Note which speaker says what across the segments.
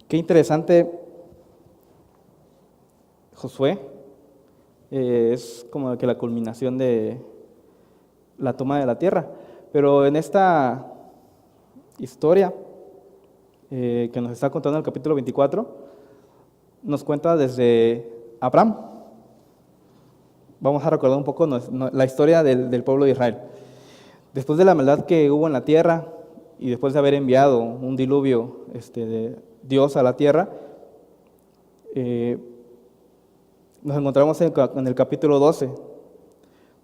Speaker 1: Qué interesante, Josué, es como que la culminación de la toma de la tierra. Pero en esta historia que nos está contando el capítulo 24, nos cuenta desde Abraham. Vamos a recordar un poco la historia del pueblo de Israel. Después de la maldad que hubo en la tierra y después de haber enviado un diluvio de Dios a la tierra, nos encontramos en el capítulo 12,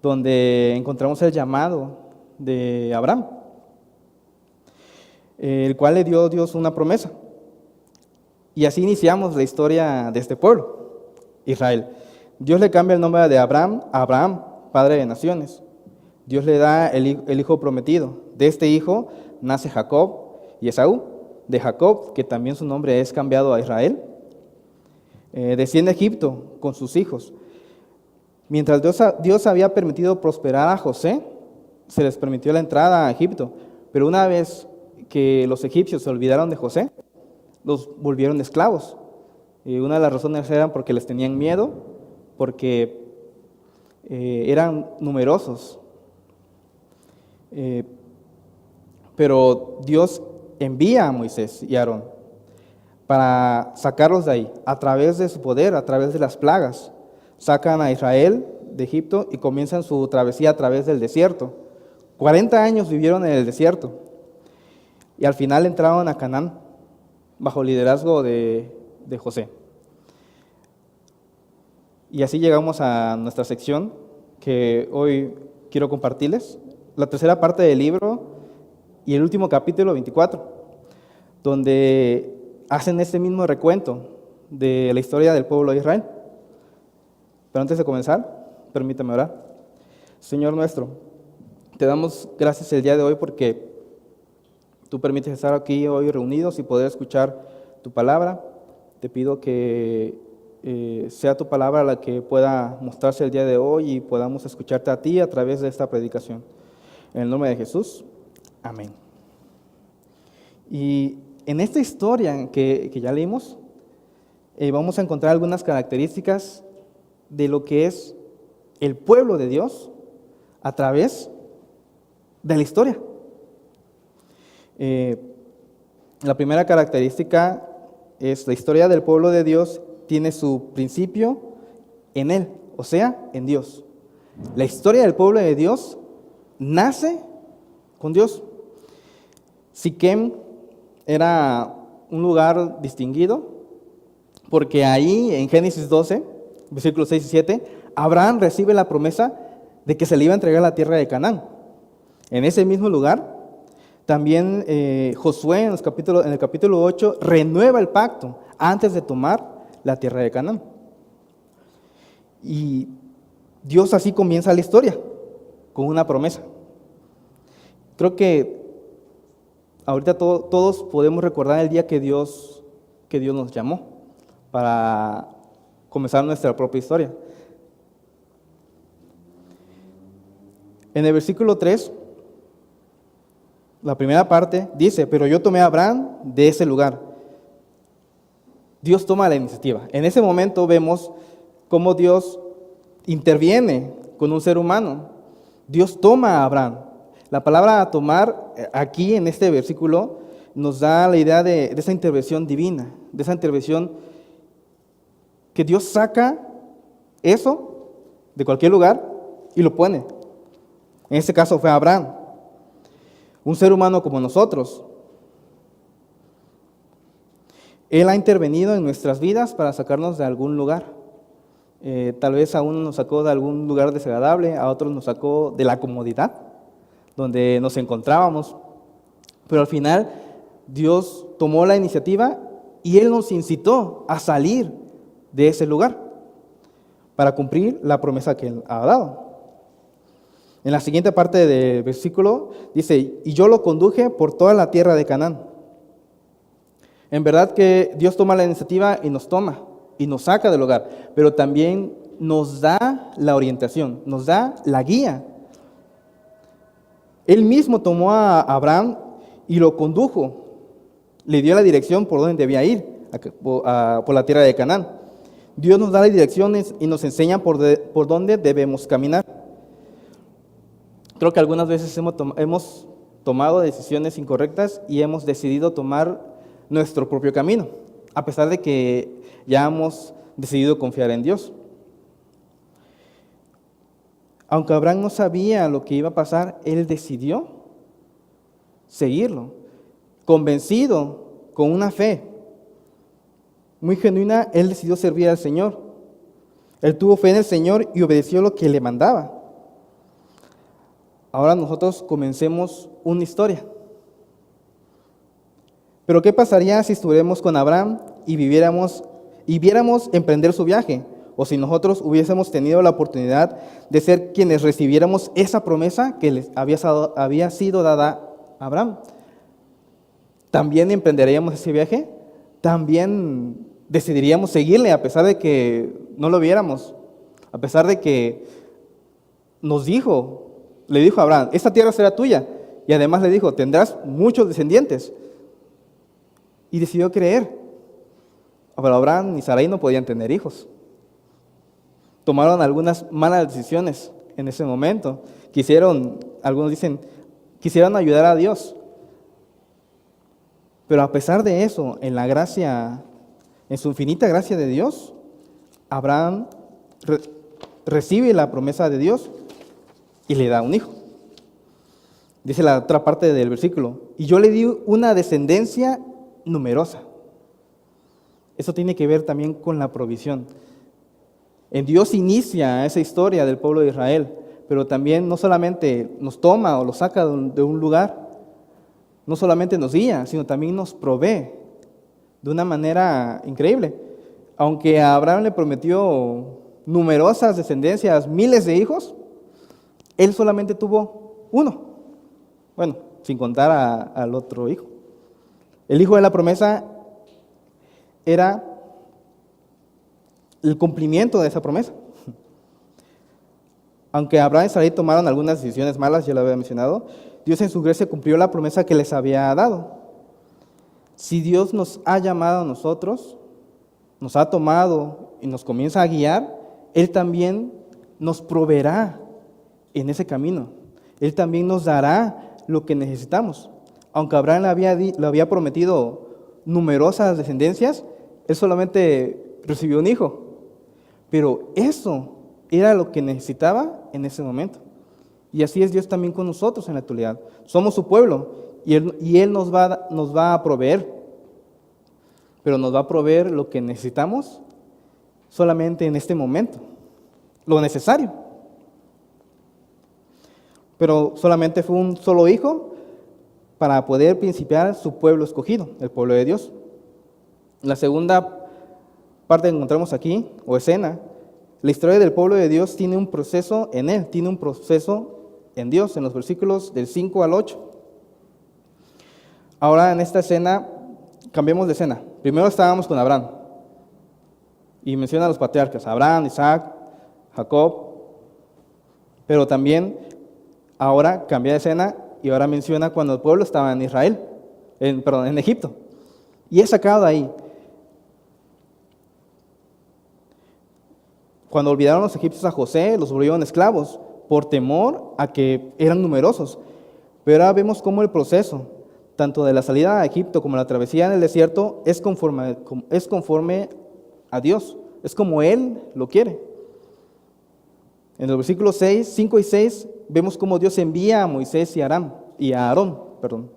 Speaker 1: donde encontramos el llamado de Abraham, el cual le dio Dios una promesa. Y así iniciamos la historia de este pueblo, Israel. Dios le cambia el nombre de Abraham a Abraham, padre de naciones. Dios le da el hijo prometido. De este hijo nace Jacob y Esaú. De Jacob, que también su nombre es cambiado a Israel, desciende a Egipto con sus hijos. Mientras Dios había permitido prosperar a José, se les permitió la entrada a Egipto. Pero una vez que los egipcios se olvidaron de José, los volvieron esclavos. Y una de las razones eran porque les tenían miedo, porque eran numerosos. Pero Dios envía a Moisés y a Aarón para sacarlos de ahí, a través de su poder, a través de las plagas. Sacan a Israel de Egipto y comienzan su travesía a través del desierto. 40 años vivieron en el desierto y al final entraron a Canaán bajo liderazgo de José. Y así llegamos a nuestra sección que hoy quiero compartirles, la tercera parte del libro y el último capítulo 24, donde hacen este mismo recuento de la historia del pueblo de Israel. Pero antes de comenzar, permítame orar. Señor nuestro, te damos gracias el día de hoy porque tú permites estar aquí hoy reunidos y poder escuchar tu palabra. Te pido que sea tu palabra la que pueda mostrarse el día de hoy y podamos escucharte a ti a través de esta predicación. En el nombre de Jesús, amén. Y en esta historia que ya leímos, vamos a encontrar algunas características de lo que es el pueblo de Dios a través de la historia. La primera característica es la historia del pueblo de Dios tiene su principio en Él, o sea, en Dios. La historia del pueblo de Dios nace con Dios. Siquem era un lugar distinguido porque ahí en Génesis 12, versículos 6 y 7, Abraham recibe la promesa de que se le iba a entregar la tierra de Canaán. En ese mismo lugar, también Josué en el capítulo 8 renueva el pacto antes de tomar la tierra de Canaán. Y Dios así comienza la historia, con una promesa. Creo que ahorita todos podemos recordar el día que Dios nos llamó para comenzar nuestra propia historia. En el versículo 3, la primera parte dice, pero yo tomé a Abraham de ese lugar. Dios toma la iniciativa. En ese momento vemos cómo Dios interviene con un ser humano. Dios toma a Abraham. La palabra tomar aquí en este versículo nos da la idea de esa intervención divina, de esa intervención que Dios saca eso de cualquier lugar y lo pone. En este caso fue Abraham, un ser humano como nosotros. Él ha intervenido en nuestras vidas para sacarnos de algún lugar. Tal vez a uno nos sacó de algún lugar desagradable, a otros nos sacó de la comodidad donde nos encontrábamos. Pero al final Dios tomó la iniciativa y Él nos incitó a salir de ese lugar para cumplir la promesa que Él ha dado. En la siguiente parte del versículo dice, y yo lo conduje por toda la tierra de Canaán. En verdad que Dios toma la iniciativa y nos toma y nos saca del hogar, pero también nos da la orientación, nos da la guía. Él mismo tomó a Abraham y lo condujo, le dio la dirección por donde debía ir, por la tierra de Canaán. Dios nos da las direcciones y nos enseña por dónde debemos caminar. Creo que algunas veces hemos tomado decisiones incorrectas y hemos decidido tomar nuestro propio camino, a pesar de que ya hemos decidido confiar en Dios. Aunque Abraham no sabía lo que iba a pasar, él decidió seguirlo, convencido, con una fe muy genuina. Él decidió servir al Señor. Él tuvo fe en el Señor y obedeció lo que le mandaba. Ahora nosotros comencemos una historia. Pero ¿qué pasaría si estuviéramos con Abraham y viéramos emprender su viaje? O si nosotros hubiésemos tenido la oportunidad de ser quienes recibiéramos esa promesa que les había sido dada a Abraham. ¿También emprenderíamos ese viaje? ¿También decidiríamos seguirle a pesar de que no lo viéramos? A pesar de que le dijo a Abraham, esta tierra será tuya. Y además le dijo, tendrás muchos descendientes. Y decidió creer. Pero Abraham ni Sarai no podían tener hijos. Tomaron algunas malas decisiones en ese momento. Algunos dicen, quisieron ayudar a Dios. Pero a pesar de eso, en su infinita gracia de Dios, Abraham recibe la promesa de Dios y le da un hijo. Dice la otra parte del versículo, y yo le di una descendencia numerosa. Eso tiene que ver también con la provisión. En Dios inicia esa historia del pueblo de Israel, pero también no solamente nos toma o lo saca de un lugar, no solamente nos guía, sino también nos provee de una manera increíble. Aunque a Abraham le prometió numerosas descendencias, miles de hijos, él solamente tuvo uno. Bueno, sin contar al otro hijo. El hijo de la promesa era el cumplimiento de esa promesa. Aunque Abraham y Sarai tomaron algunas decisiones malas, ya lo había mencionado, Dios en su gracia cumplió la promesa que les había dado. Si Dios nos ha llamado a nosotros, nos ha tomado y nos comienza a guiar, Él también nos proveerá en ese camino. Él también nos dará lo que necesitamos. Aunque Abraham le había prometido numerosas descendencias, él solamente recibió un hijo. Pero eso era lo que necesitaba en ese momento. Y así es Dios también con nosotros en la actualidad. Somos su pueblo y Él nos va a proveer. Pero nos va a proveer lo que necesitamos solamente en este momento. Lo necesario. Pero solamente fue un solo hijo para poder principiar su pueblo escogido, el pueblo de Dios. La segunda parte que encontramos aquí, o escena, la historia del pueblo de Dios tiene un proceso en Él, tiene un proceso en Dios, en los versículos del 5 al 8. Ahora en esta escena, cambiemos de escena. Primero estábamos con Abraham, y menciona a los patriarcas, Abraham, Isaac, Jacob, pero también ahora cambia de escena y ahora menciona cuando el pueblo estaba en Israel, en Egipto, y es sacado de ahí. Cuando olvidaron los egipcios a José, los volvieron esclavos por temor a que eran numerosos. Pero ahora vemos cómo el proceso, tanto de la salida a Egipto como la travesía en el desierto, es conforme a Dios, es como Él lo quiere. En los versículos 5 y 6 vemos cómo Dios envía a Moisés y a Aarón.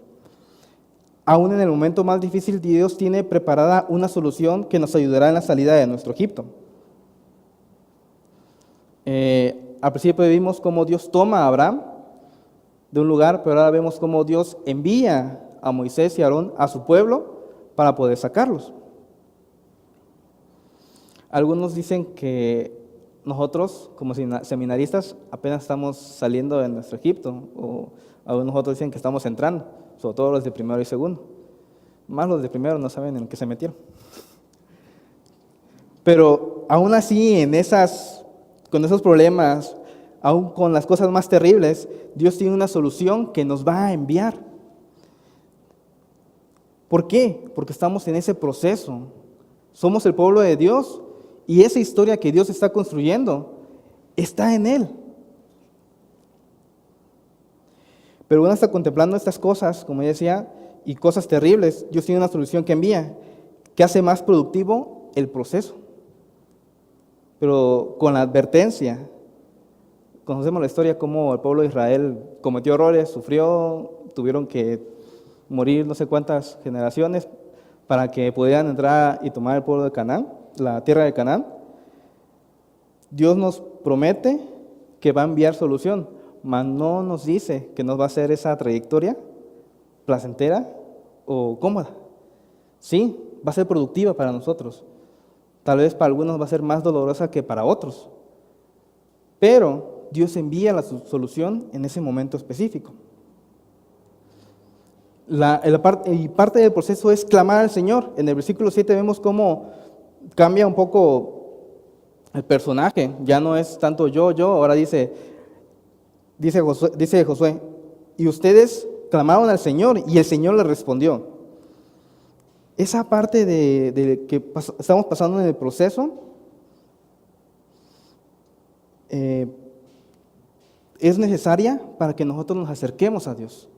Speaker 1: Aún en el momento más difícil, Dios tiene preparada una solución que nos ayudará en la salida de nuestro Egipto. Al principio vimos cómo Dios toma a Abraham de un lugar, pero ahora vemos cómo Dios envía a Moisés y a Aarón a su pueblo para poder sacarlos. Algunos dicen que nosotros, como seminaristas, apenas estamos saliendo de nuestro Egipto, o algunos otros dicen que estamos entrando, sobre todo los de primero y segundo. Más los de primero no saben en qué se metieron. Pero aún así, con esos problemas, aún con las cosas más terribles, Dios tiene una solución que nos va a enviar. ¿Por qué? Porque estamos en ese proceso Somos el pueblo de Dios y esa historia que Dios está construyendo está en Él. Pero uno está contemplando estas cosas, como ya decía, y cosas terribles. Dios tiene una solución que envía, que hace más productivo el proceso. Pero con la advertencia, conocemos la historia cómo el pueblo de Israel cometió errores, sufrió, tuvieron que morir no sé cuántas generaciones para que pudieran entrar y tomar el pueblo de Canaán, la tierra de Canaán. Dios nos promete que va a enviar solución, mas no nos dice que nos va a hacer esa trayectoria placentera o cómoda. Sí, va a ser productiva para nosotros. Tal vez para algunos va a ser más dolorosa que para otros. Pero Dios envía la solución en ese momento específico. Y parte del proceso es clamar al Señor. En el versículo 7 vemos cómo cambia un poco el personaje. Ya no es tanto yo, ahora dice Josué, y ustedes clamaron al Señor y el Señor les respondió. Esa parte de que estamos pasando en el proceso es necesaria para que nosotros nos acerquemos a Dios.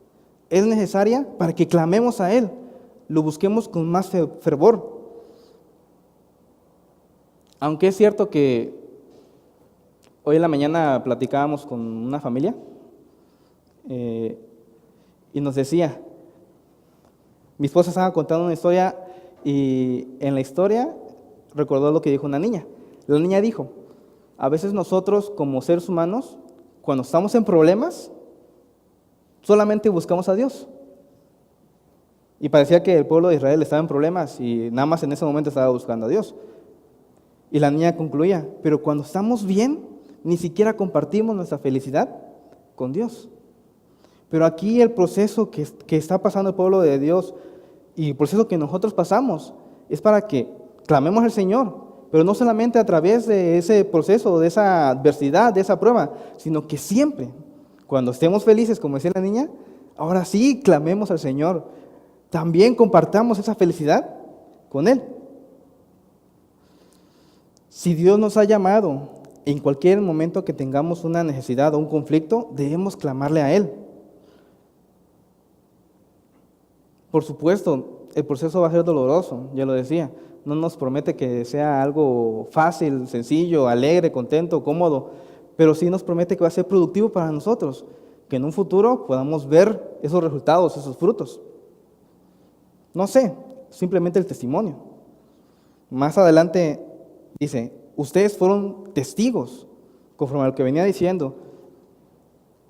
Speaker 1: Es necesaria para que clamemos a Él, lo busquemos con más fervor. Aunque es cierto que hoy en la mañana platicábamos con una familia y nos decía, mi esposa estaba contando una historia y en la historia recordó lo que dijo una niña. La niña dijo, a veces nosotros como seres humanos, cuando estamos en problemas, solamente buscamos a Dios. Y parecía que el pueblo de Israel estaba en problemas y nada más en ese momento estaba buscando a Dios. Y la niña concluía, pero cuando estamos bien, ni siquiera compartimos nuestra felicidad con Dios. Pero aquí el proceso que está pasando el pueblo de Dios y el proceso que nosotros pasamos es para que clamemos al Señor, pero no solamente a través de ese proceso, de esa adversidad, de esa prueba, sino que siempre, cuando estemos felices, como decía la niña, ahora sí clamemos al Señor. También compartamos esa felicidad con Él. Si Dios nos ha llamado en cualquier momento que tengamos una necesidad o un conflicto, debemos clamarle a Él. Por supuesto, el proceso va a ser doloroso, ya lo decía. No nos promete que sea algo fácil, sencillo, alegre, contento, cómodo, pero sí nos promete que va a ser productivo para nosotros, que en un futuro podamos ver esos resultados, esos frutos. No sé, simplemente el testimonio. Más adelante dice, ustedes fueron testigos, conforme a lo que venía diciendo.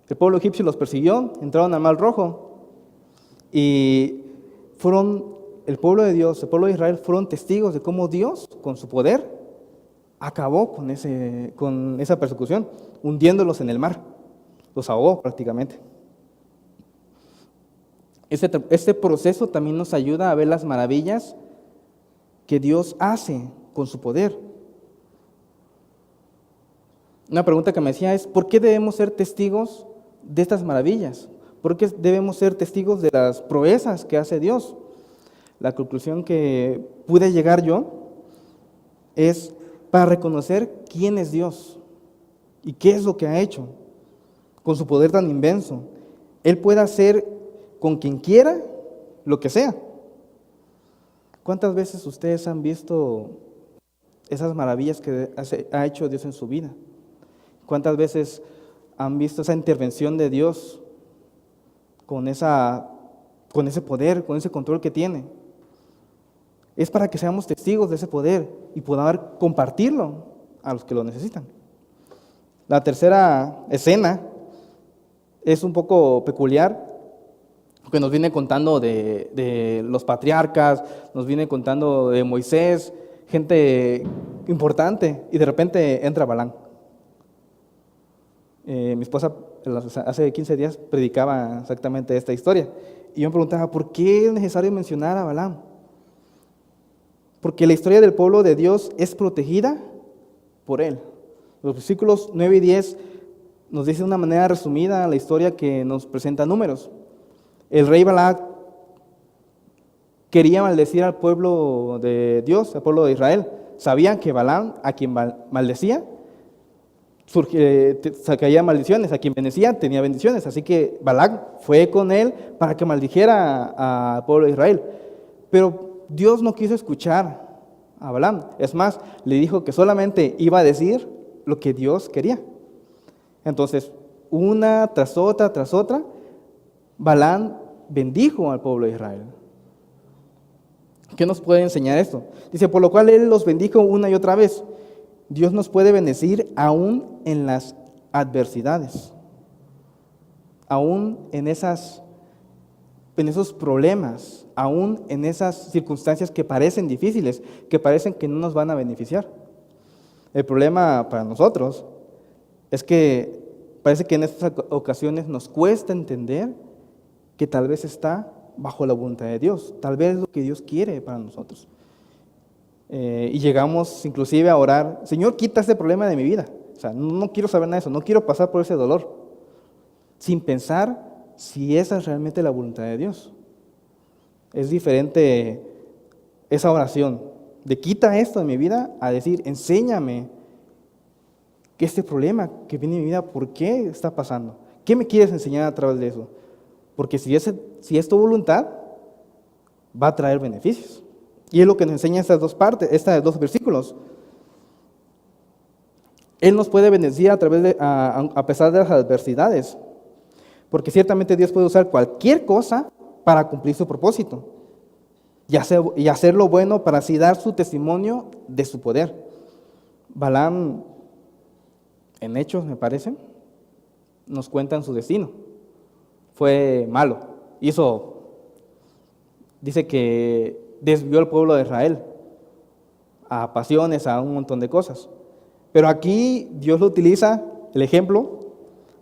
Speaker 1: El pueblo egipcio los persiguió, entraron al Mar Rojo y el pueblo de Dios, el pueblo de Israel fueron testigos de cómo Dios, con su poder, acabó con esa persecución, hundiéndolos en el mar. Los ahogó prácticamente. Este proceso también nos ayuda a ver las maravillas que Dios hace con su poder. Una pregunta que me hacía es, ¿por qué debemos ser testigos de estas maravillas? ¿Por qué debemos ser testigos de las proezas que hace Dios? La conclusión que pude llegar yo es para reconocer quién es Dios y qué es lo que ha hecho con su poder tan inmenso. Él puede hacer con quien quiera lo que sea. ¿Cuántas veces ustedes han visto esas maravillas que ha hecho Dios en su vida? ¿Cuántas veces han visto esa intervención de Dios con ese poder, con ese control que tiene? Es para que seamos testigos de ese poder y podamos compartirlo a los que lo necesitan. La tercera escena es un poco peculiar, porque nos viene contando de los patriarcas, nos viene contando de Moisés, gente importante, y de repente entra Balaam. Mi esposa hace 15 días predicaba exactamente esta historia, y yo me preguntaba, ¿por qué es necesario mencionar a Balaam? Porque la historia del pueblo de Dios es protegida por él. Los versículos 9 y 10 nos dice de una manera resumida la historia que nos presenta Números. El rey Balac quería maldecir al pueblo de Dios, al pueblo de Israel. Sabían que Balaam, a quien maldecía, caía maldiciones, a quien bendecía tenía bendiciones. Así que Balac fue con él para que maldijera al pueblo de Israel. Pero Dios no quiso escuchar a Balaam. Es más, le dijo que solamente iba a decir lo que Dios quería. Entonces, una tras otra, Balaam bendijo al pueblo de Israel. ¿Qué nos puede enseñar esto? Dice, por lo cual él los bendijo una y otra vez. Dios nos puede bendecir aún en las adversidades, aún en esos problemas, aún en esas circunstancias que parecen difíciles, que parecen que no nos van a beneficiar. El problema para nosotros es que parece que en estas ocasiones nos cuesta entender que tal vez está bajo la voluntad de Dios, tal vez es lo que Dios quiere para nosotros. Y llegamos inclusive a orar, Señor, quita este problema de mi vida. O sea, no quiero saber nada de eso, no quiero pasar por ese dolor, sin pensar si esa es realmente la voluntad de Dios. Es diferente esa oración de quita esto de mi vida a decir, enséñame que este problema que viene en mi vida, ¿por qué está pasando? ¿Qué me quieres enseñar a través de eso? Porque si es tu voluntad, va a traer beneficios. Y es lo que nos enseña estas dos versículos. Él nos puede bendecir a pesar de las adversidades, porque ciertamente Dios puede usar cualquier cosa para cumplir su propósito y hacer lo bueno para así dar su testimonio de su poder. Balaam, en Hechos, me parece, nos cuentan su destino. Fue malo. Dice que desvió al pueblo de Israel a pasiones, a un montón de cosas. Pero aquí Dios lo utiliza, el ejemplo,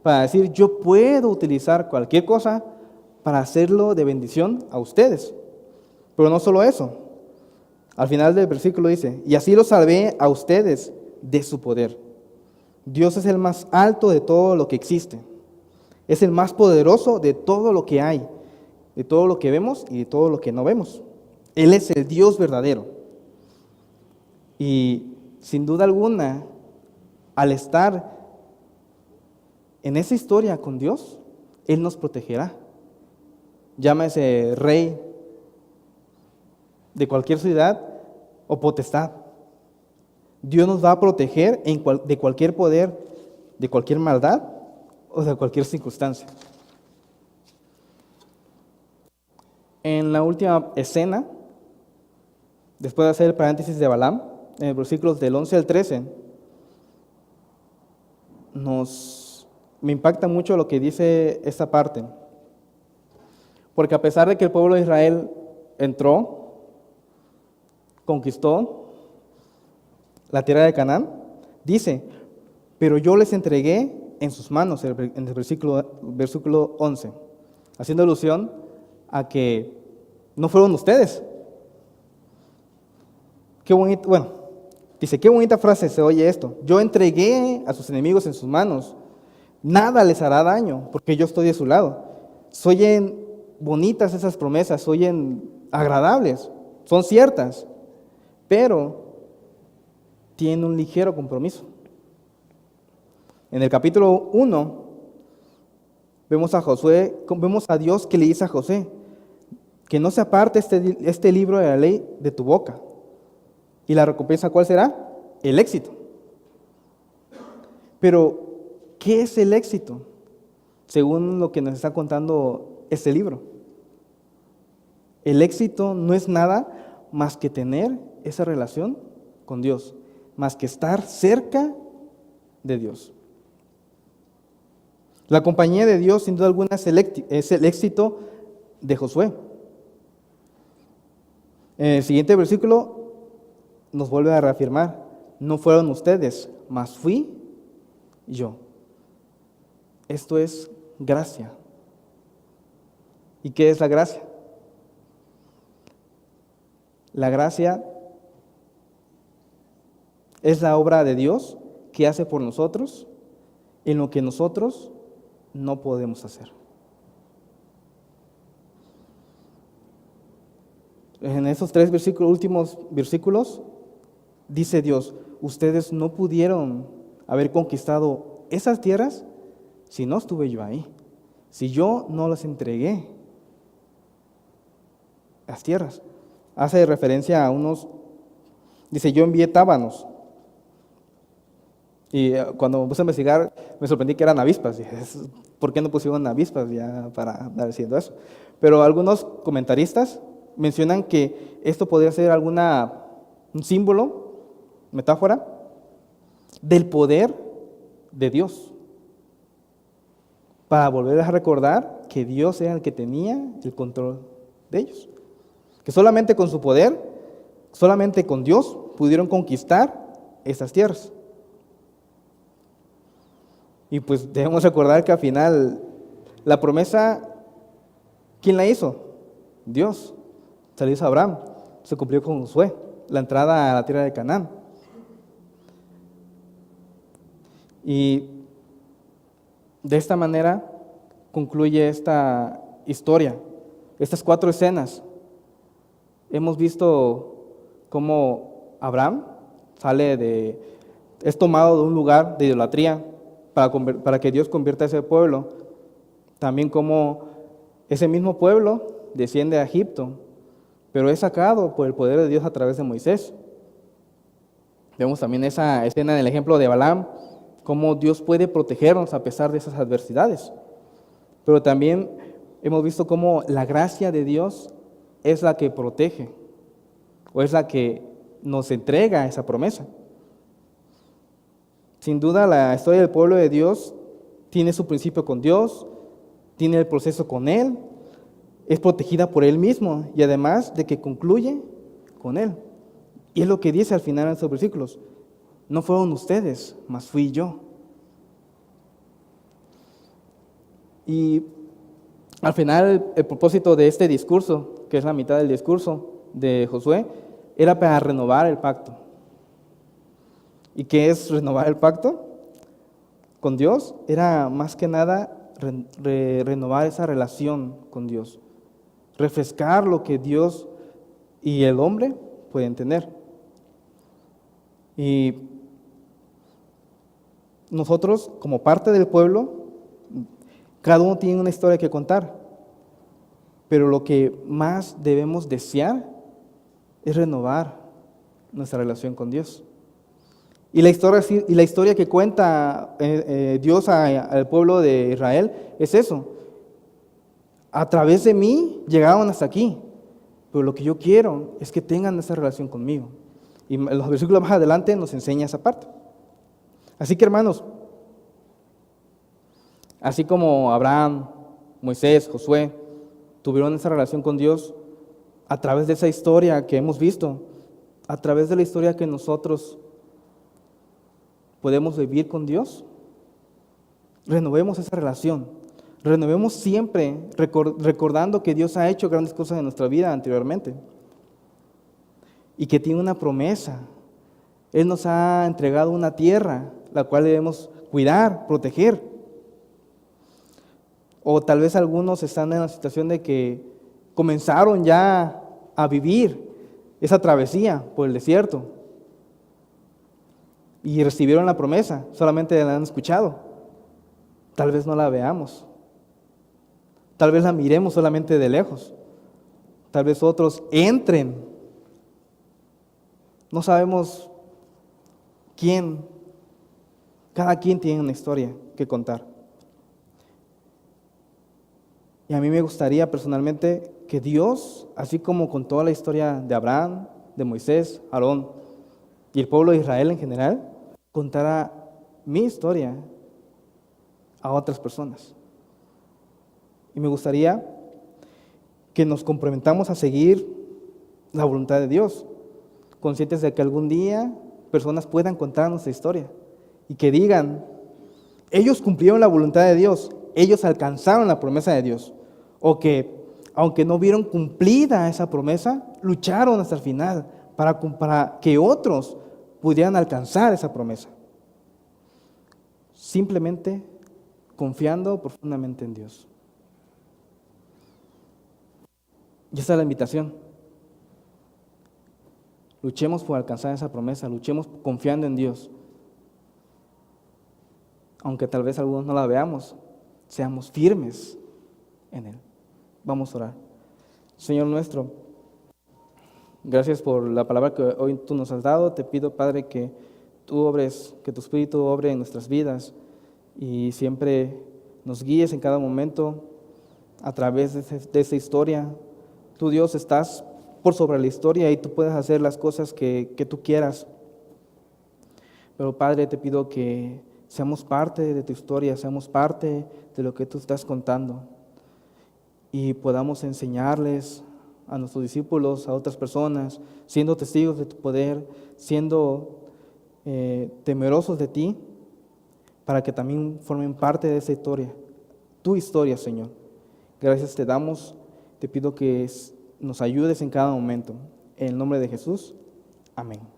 Speaker 1: para decir, yo puedo utilizar cualquier cosa para hacerlo de bendición a ustedes. Pero no solo eso. Al final del versículo dice, y así los salvé a ustedes de su poder. Dios es el más alto de todo lo que existe. Es el más poderoso de todo lo que hay, de todo lo que vemos y de todo lo que no vemos. Él es el Dios verdadero. Y sin duda alguna, al estar en esa historia con Dios, Él nos protegerá. Llámese rey de cualquier ciudad o potestad. Dios nos va a proteger de cualquier poder, de cualquier maldad o de cualquier circunstancia. En la última escena, después de hacer el paréntesis de Balaam, en los versículos del 11 al 13, me impacta mucho lo que dice esta parte. Porque a pesar de que el pueblo de Israel entró, conquistó la tierra de Canaán, dice, pero yo les entregué en sus manos, en el versículo 11, haciendo alusión a que no fueron ustedes. Qué bonito, dice, qué bonita frase se oye esto. Yo entregué a sus enemigos en sus manos. Nada les hará daño, porque yo estoy de su lado. Se oyen bonitas esas promesas, se oyen agradables, son ciertas, pero tienen un ligero compromiso. En el capítulo 1 vemos a Dios que le dice a José que no se aparte este libro de la ley de tu boca. ¿Y la recompensa cuál será? El éxito. Pero, ¿qué es el éxito? Según lo que nos está contando este libro. El éxito no es nada más que tener esa relación con Dios, más que estar cerca de Dios. La compañía de Dios, sin duda alguna, es el éxito de Josué. En el siguiente versículo nos vuelve a reafirmar, no fueron ustedes, mas fui yo. Esto es gracia. ¿Y qué es la gracia? La gracia es la obra de Dios que hace por nosotros en lo que nosotros no podemos hacer. En esos tres últimos versículos, dice Dios, ustedes no pudieron haber conquistado esas tierras si no estuve yo ahí, si yo no las entregué, las tierras. Hace referencia a unos, dice, yo envié tábanos. Y cuando me puse a investigar, me sorprendí que eran avispas. Dije, ¿por qué no pusieron avispas ya para andar diciendo eso? Pero algunos comentaristas mencionan que esto podría ser un símbolo, metáfora, del poder de Dios. Para volver a recordar que Dios era el que tenía el control de ellos. Que solamente con su poder, solamente con Dios, pudieron conquistar esas tierras. Y pues debemos recordar que al final la promesa, ¿quién la hizo? Dios. Se la hizo a Abraham, se cumplió con Josué, la entrada a la tierra de Canaán. Y de esta manera concluye esta historia, estas 4 escenas. Hemos visto cómo Abraham es tomado de un lugar de idolatría para que Dios convierta a ese pueblo. También cómo ese mismo pueblo desciende a Egipto, pero es sacado por el poder de Dios a través de Moisés. Vemos también esa escena en el ejemplo de Balaam, cómo Dios puede protegernos a pesar de esas adversidades. Pero también hemos visto cómo la gracia de Dios es la que protege, o es la que nos entrega esa promesa. Sin duda, la historia del pueblo de Dios tiene su principio con Dios, tiene el proceso con Él, es protegida por Él mismo y además de que concluye con Él. Y es lo que dice al final de estos versículos: no fueron ustedes, mas fui yo. Y al final el propósito de este discurso, que es la mitad del discurso de Josué, era para renovar el pacto. ¿Y qué es renovar el pacto? Con Dios era más que nada renovar esa relación con Dios, refrescar lo que Dios y el hombre pueden tener. Y nosotros, como parte del pueblo, cada uno tiene una historia que contar, pero lo que más debemos desear es renovar nuestra relación con Dios. Y la historia que cuenta Dios al pueblo de Israel es eso. A través de mí llegaron hasta aquí, pero lo que yo quiero es que tengan esa relación conmigo. Y en los versículos más adelante nos enseña esa parte. Así que, hermanos, así como Abraham, Moisés, Josué tuvieron esa relación con Dios, a través de esa historia que hemos visto, a través de la historia que nosotros podemos vivir con Dios, renovemos esa relación, renovemos siempre recordando que Dios ha hecho grandes cosas en nuestra vida anteriormente y que tiene una promesa. Él nos ha entregado una tierra, la cual debemos cuidar, proteger. O tal vez algunos están en la situación de que comenzaron ya a vivir esa travesía por el desierto y recibieron la promesa, solamente la han escuchado. Tal vez no la veamos, tal vez la miremos solamente de lejos, tal vez otros entren. No sabemos quién, cada quien tiene una historia que contar. Y a mí me gustaría personalmente que Dios, así como con toda la historia de Abraham, de Moisés, Aarón y el pueblo de Israel en general, contara mi historia a otras personas. Y me gustaría que nos comprometamos a seguir la voluntad de Dios, conscientes de que algún día personas puedan contar nuestra historia y que digan, ellos cumplieron la voluntad de Dios, ellos alcanzaron la promesa de Dios, o que aunque no vieron cumplida esa promesa, lucharon hasta el final para que otros pudieran alcanzar esa promesa. Simplemente confiando profundamente en Dios. Y esa es la invitación. Luchemos por alcanzar esa promesa, luchemos confiando en Dios. Aunque tal vez algunos no la veamos, seamos firmes en Él. Vamos a orar. Señor nuestro, gracias por la palabra que hoy tú nos has dado. Te pido, Padre, que tú obres, que tu Espíritu obre en nuestras vidas y siempre nos guíes en cada momento a través de esa historia. Tú, Dios, estás por sobre la historia y tú puedes hacer las cosas que tú quieras. Pero, Padre, te pido que seamos parte de tu historia, seamos parte de lo que tú estás contando y podamos enseñarles a nuestros discípulos, a otras personas, siendo testigos de tu poder, siendo temerosos de ti, para que también formen parte de esa historia, tu historia, Señor. Gracias te damos, te pido que nos ayudes en cada momento. En el nombre de Jesús, amén.